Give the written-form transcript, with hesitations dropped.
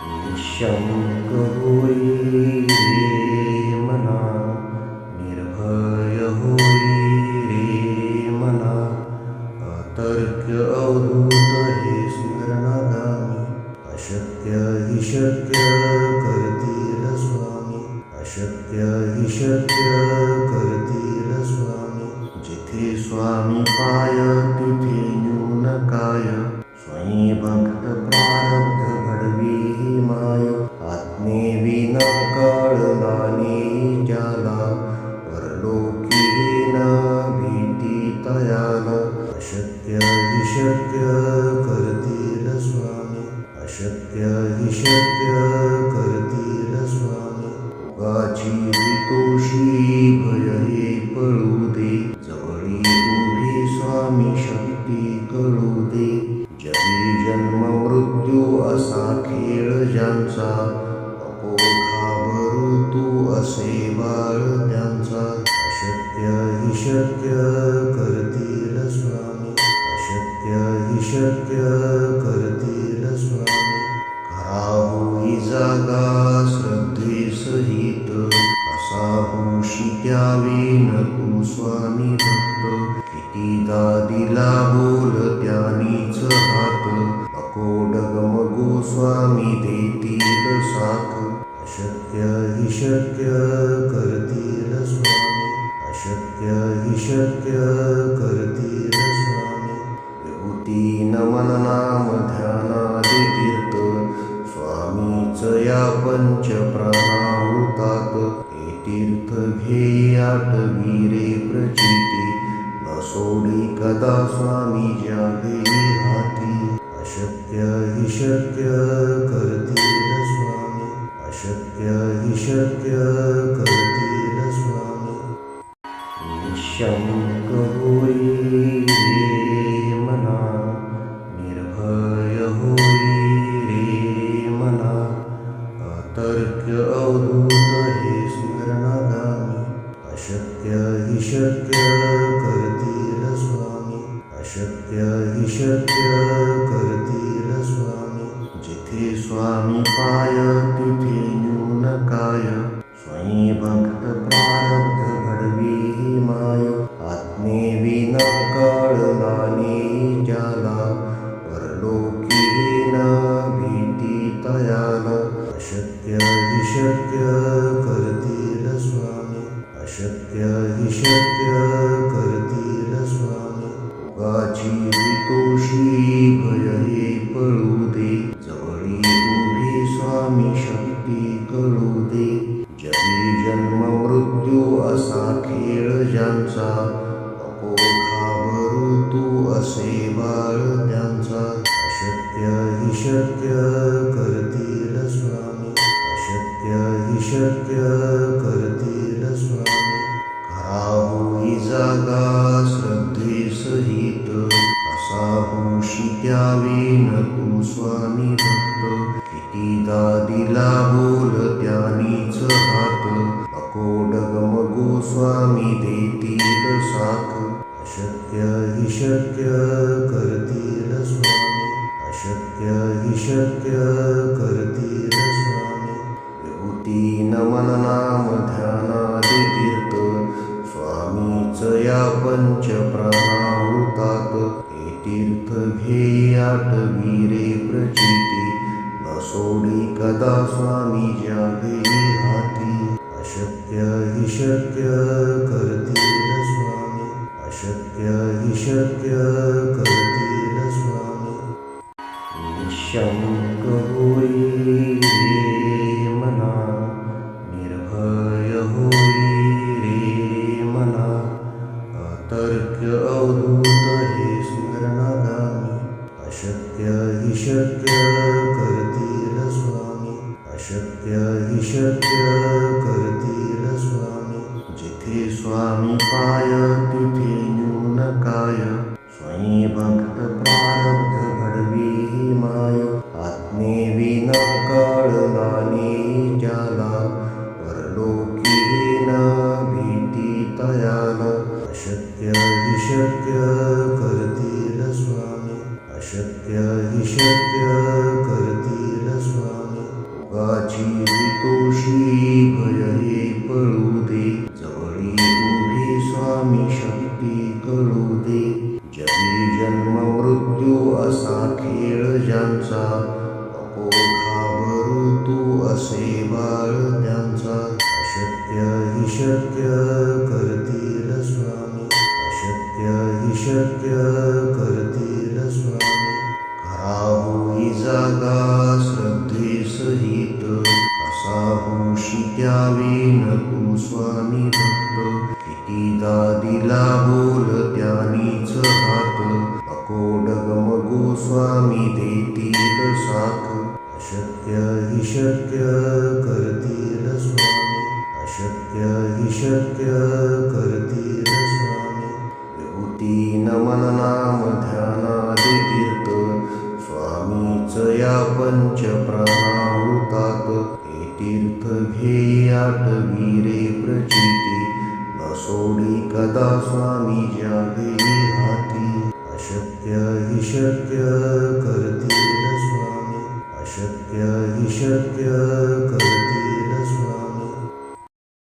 निःशंक होई रे मना, निर्भय होई रे मना, अतर्क्य अवधूत हे स्मरणागामी, अशक्य हि शक्य करतील स्वामी, अशक्य हि शक्य करतील स्वामी. जिथे स्वामी पाय तिथे न्यून काय, स्वयं भक्त प्रारब्ध घडवी ही माय. आज्ञेविना कळला नाही ज्याला, परलोकी न भीती तयाला. अशक्य हि शक्य करतील स्वामी, अशक्य हि शक्य करतील स्वामी. उगाची तोषी भय हे पळू दे, जवळी उभी स्वामी शक्ती कळू दे. जगी जन्म मृत्यू असा खेळ ज्यांचा, नको घाबरू तू असे बाळ त्यांचा. अशक्य हि शक्य करतील स्वामी, अशक्य हि शक्य करतील स्वामी. खरा होई जागा श्रद्धे सहित, असा होशी द्यावी न तू स्वामी भक्त. कितीदा दिला बोल त्यानीच हात, नको डगमगू स्वामी देतील साथ. अशक्य हि शक्य करतील स्वामी, अशक्य हि शक्य करतील स्वामी. विभूती नमन नाम ध्यानादि तीर्थ, स्वामीच या पंच प्राणामृतात. हे तीर्थ घेई आठवी रे प्रचिती, न सोडी कदा स्वामी ज्या घेई हाती. अशक्य हि शक्य करतील स्वामी, अशक्य हि शक्य करतील स्वामी. निःशंक होई रे मना, निर्भय होई रे मना, अतर्क्य अवधूत हे स्मरणागामी. अशक्य हि शक्य करतील स्वामी, अशक्य हि शक्य करतील स्वामी. जिथे स्वामी पाय तिथे न्यून काय, स्वयं भक्त प्रारब्ध घडवी ही माय. आज्ञेविना कळला नाही ज्याला, परलोकी न भीती तयाला. अशक्य हि शक्य करतील स्वामी, अशक्य हि शक्य करतील स्वामी. उगाची तोषी भय हे पळू दे, जवळी उभी स्वामी शक्ती कळू दे. जगी जन्म मृत्यू असा खेळ ज्यांचा, नको घाबरू तू असे बाळ त्यांचा. अशक्य हि शक्य करतील स्वामी, अशक्य हि शक्य करतील स्वामी. खरा होई जागा श्रद्धे सहित, असा होशी द्यावी न तू स्वामी भक्त. कितीदा दिला बोल त्यानीच हात, नको डगमगू स्वामी देतील साथ. अशक्य हि शक्य करतील स्वामी, अशक्य हि शक्य करतील स्वामी. विभूती नमन नाम ध्यानादि तीर्थ, स्वामीच या पंच प्राणामृतात. हे तीर्थ घेई आठवी रे प्रचिती, न सोडी कदा स्वामी ज्या घेई हाती. अशक्य हि शक्य करतील स्वामी, अशक्य हि शक्य करतील स्वामी. निःशंक होई रे मना, निर्भय होई रे मना, अतर्क्य अवधूत हे स्मरणागामी. अशक्य हि शक्य करतील स्वामी, अशक्य हि शक्य करतील स्वामी. जिथे स्वामी पाय तिथे न्यून काय, स्वयं भक्त प्रारब्ध घडवी ही माय. आज्ञेविना कळला नाही ज्याला, परलोकी न भीती तयाला. अशक्य हि शक्य करतील स्वामी, अशक्य हि शक्य करतील स्वामी. भोगाची हितोषी भय हे पळू दे, जवळी उभी स्वामी शक्ती कळू दे. जगी जन्म मृत्यू असा खेळ ज्यांचा, नको घाबरू तू असे बाळ त्यांचा. अशक्य हि शक्य करतील स्वामी, अशक्य हि शक्य करतील स्वामी. खरा होई जागा श्रद्धेसहित, कसा होशी त्यावेन तू स्वामी भक्त. कितीदा दिला बोल त्यानीच हात, नको डगमगू स्वामी देतील साथ. अशक्य हि शक्य करतील स्वामी, अशक्य हि शक्य करतील स्वामी. विभूती नमन नाम ध्यानादि तीर्थ, स्वामीच या पंच प्राणामृतात. हे तीर्थ घे आठवी रे प्रचिती, न सोडी कदा स्वामी ज्यावेळी हाती. अशक्य हि शक्य करतील स्वामी, अशक्य हि शक्य करतील